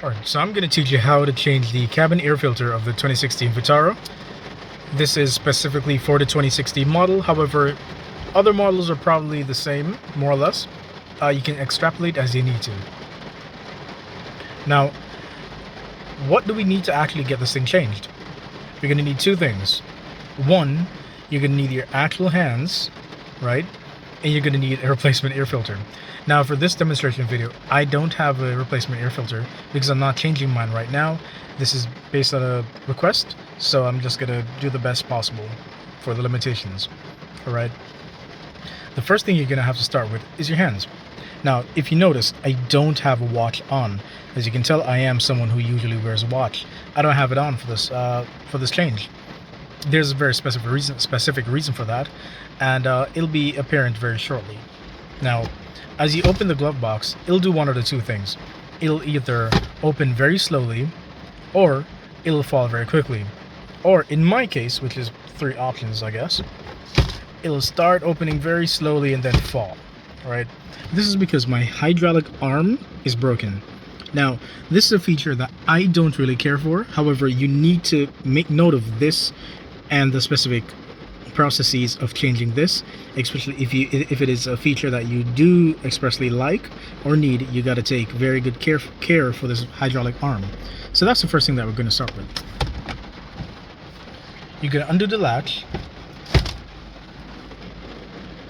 Alright, so I'm going to teach you how to change the cabin air filter of the 2016 Vitara. This is specifically for the 2016 model, however, other models are probably the same, more or less. You can extrapolate as you need to. Now, what do we need to actually get this thing changed? You're going to need two things. One, you're going to need your actual hands, right? And you're going to need a replacement air filter. Now for this demonstration video, I don't have a replacement air filter because I'm not changing mine right now. This is based on a request, so I'm just going to do the best possible for the limitations. Alright? The first thing you're going to have to start with is your hands. Now, if you notice, I don't have a watch on. As you can tell, I am someone who usually wears a watch. I don't have it on for this change. There's a very specific reason for that, and it'll be apparent very shortly. Now, as you open the glove box, it'll do one of the two things. It'll either open very slowly, or it'll fall very quickly. Or in my case, which is three options, I guess, it'll start opening very slowly and then fall. Right? This is because my hydraulic arm is broken. Now, this is a feature that I don't really care for. However, you need to make note of this and the specific processes of changing this, especially if it is a feature that you do expressly like or need. You got to take very good care for this hydraulic arm. So that's the first thing that we're going to start with. You're going to undo the latch.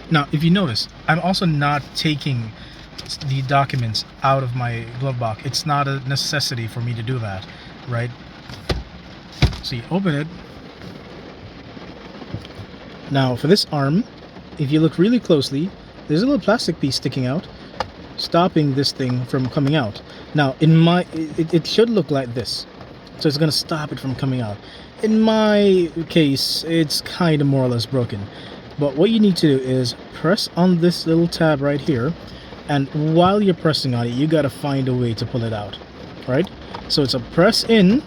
Now, if you notice, I'm also not taking the documents out of my glove box. It's not a necessity for me to do that, right? So you open it. Now, for this arm, if you look really closely, there's a little plastic piece sticking out, stopping this thing from coming out. Now, it should look like this, so it's going to stop it from coming out. In my case, it's kind of more or less broken. But what you need to do is press on this little tab right here, and while you're pressing on it, you got to find a way to pull it out, right? So it's a press in,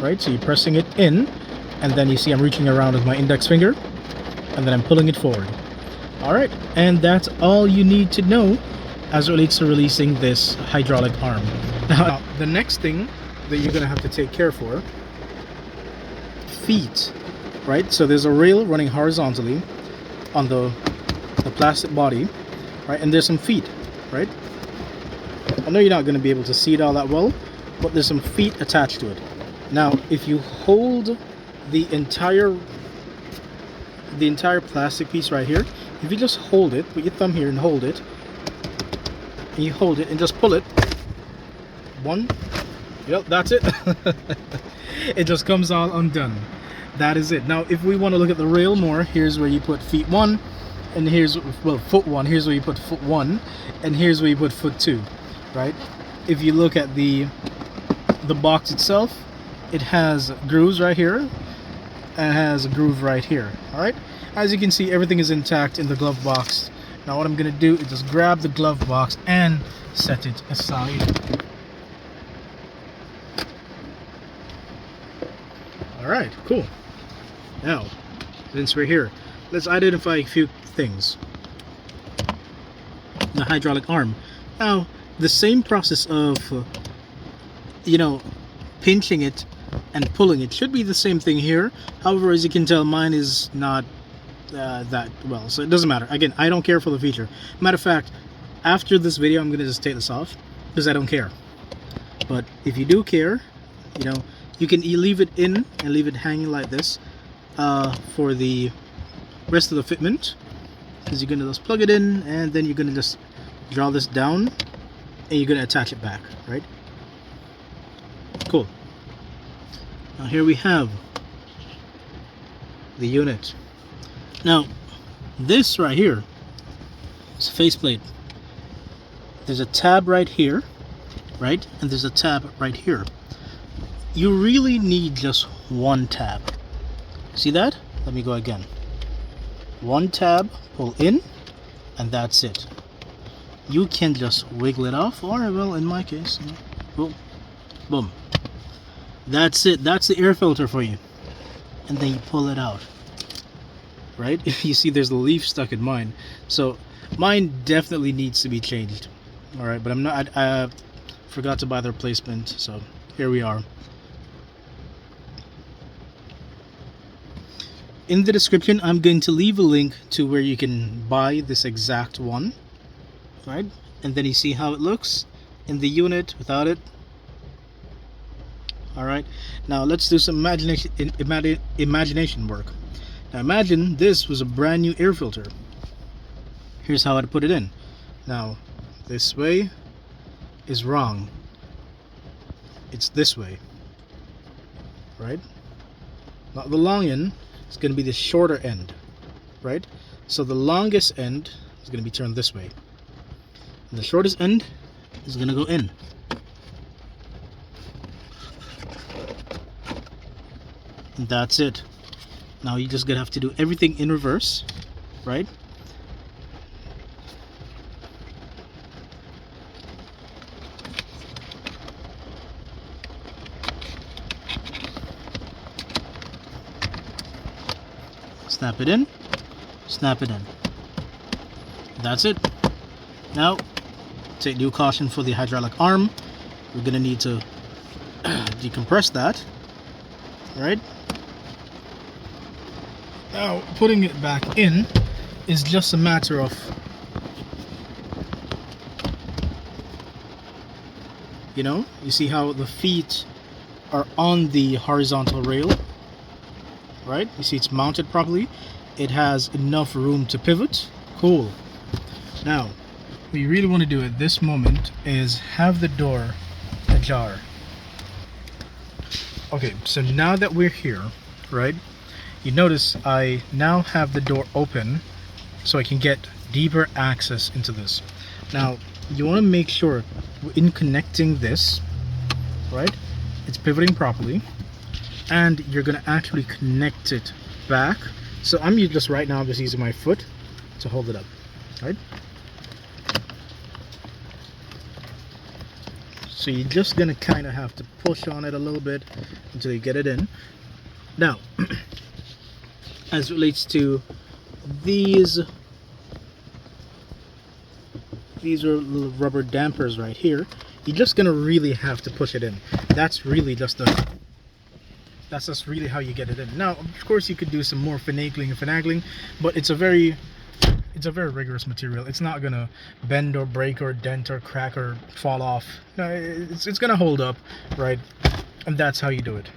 right? So you're pressing it in, and then you see I'm reaching around with my index finger, and then I'm pulling it forward. Alright, and that's all you need to know as it relates to releasing this hydraulic arm. Now, the next thing that you're going to have to take care for, feet, right? So there's a rail running horizontally on the plastic body, right? And there's some feet, right? I know you're not going to be able to see it all that well, but there's some feet attached to it. Now, if you hold the entire plastic piece right here, if you just hold it, put your thumb here and hold it, and you hold it and just pull it, yep, that's it. It just comes all undone. That is it. Now, if we want to look at the rail more, here's where you put feet 1, and here's, well, foot 1, here's where you put foot 1, and here's where you put foot 2, right? If you look at the box itself, it has grooves right here, and it has a groove right here. Alright, as you can see, everything is intact in the glove box. Now what I'm going to do is just grab the glove box and set it aside. Alright, cool. Now, since we're here, let's identify a few things. The hydraulic arm. Now, the same process of pinching it and pulling it should be the same thing here. However, as you can tell, mine is not that well, so it doesn't matter. Again, I don't care for the feature. Matter of fact, after this video, I'm gonna just take this off because I don't care. But if you do care, you can leave it in and leave it hanging like this for the rest of the fitment, because you're gonna just plug it in and then you're gonna just draw this down and you're gonna attach it back, right? Cool. Now here we have the unit. Now this right here is a faceplate. There's a tab right here, right? And there's a tab right here. You really need just one tab. See that? Let me go again. One tab, pull in, and that's it. You can just wiggle it off, or well, in my case, boom, boom. That's it. That's the air filter for you. And then you pull it out. Right? You see there's a leaf stuck in mine. So mine definitely needs to be changed. Alright, but I'm not forgot to buy the replacement, so here we are. In the description, I'm going to leave a link to where you can buy this exact one, right? And then you see how it looks in the unit without it. Alright, now let's do some imagination work. Now imagine this was a brand new air filter. Here's how I'd put it in. Now, this way is wrong. It's this way, right? Not the long end, it's going to be the shorter end, right? So the longest end is going to be turned this way. And the shortest end is going to go in. And that's it. Now you're just gonna have to do everything in reverse, right? Snap it in, snap it in. That's it. Now, take due caution for the hydraulic arm. We're gonna need to decompress that, right? Now, putting it back in is just a matter of, you know, you see how the feet are on the horizontal rail, right? You see it's mounted properly. It has enough room to pivot. Cool. Now, what you really want to do at this moment is have the door ajar. Okay, so now that we're here, right? You notice I now have the door open so I can get deeper access into this. Now, you want to make sure in connecting this, right, it's pivoting properly, and you're going to actually connect it back. So I'm just right now just using my foot to hold it up, right? So you're just going to kind of have to push on it a little bit until you get it in. Now, as it relates to these are little rubber dampers right here. You're just gonna really have to push it in. That's really just really how you get it in. Now, of course, you could do some more finagling, but it's a very rigorous material. It's not gonna bend or break or dent or crack or fall off. No, it's gonna hold up, right? And that's how you do it.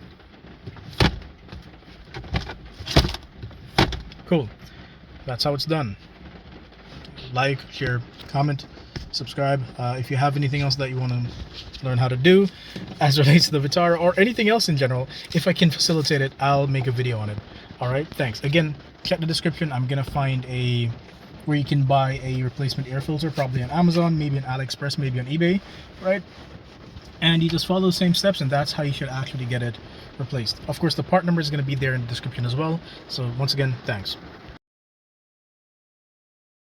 Cool. That's how it's done. Like, share, comment, subscribe. If you have anything else that you want to learn how to do as it relates to the Vitara or anything else in general, if I can facilitate it, I'll make a video on it. Alright, thanks. Again, check the description. I'm going to find where you can buy a replacement air filter, probably on Amazon, maybe on AliExpress, maybe on eBay, right? And you just follow the same steps, and that's how you should actually get it replaced. Of course, the part number is going to be there in the description as well. So once again, thanks.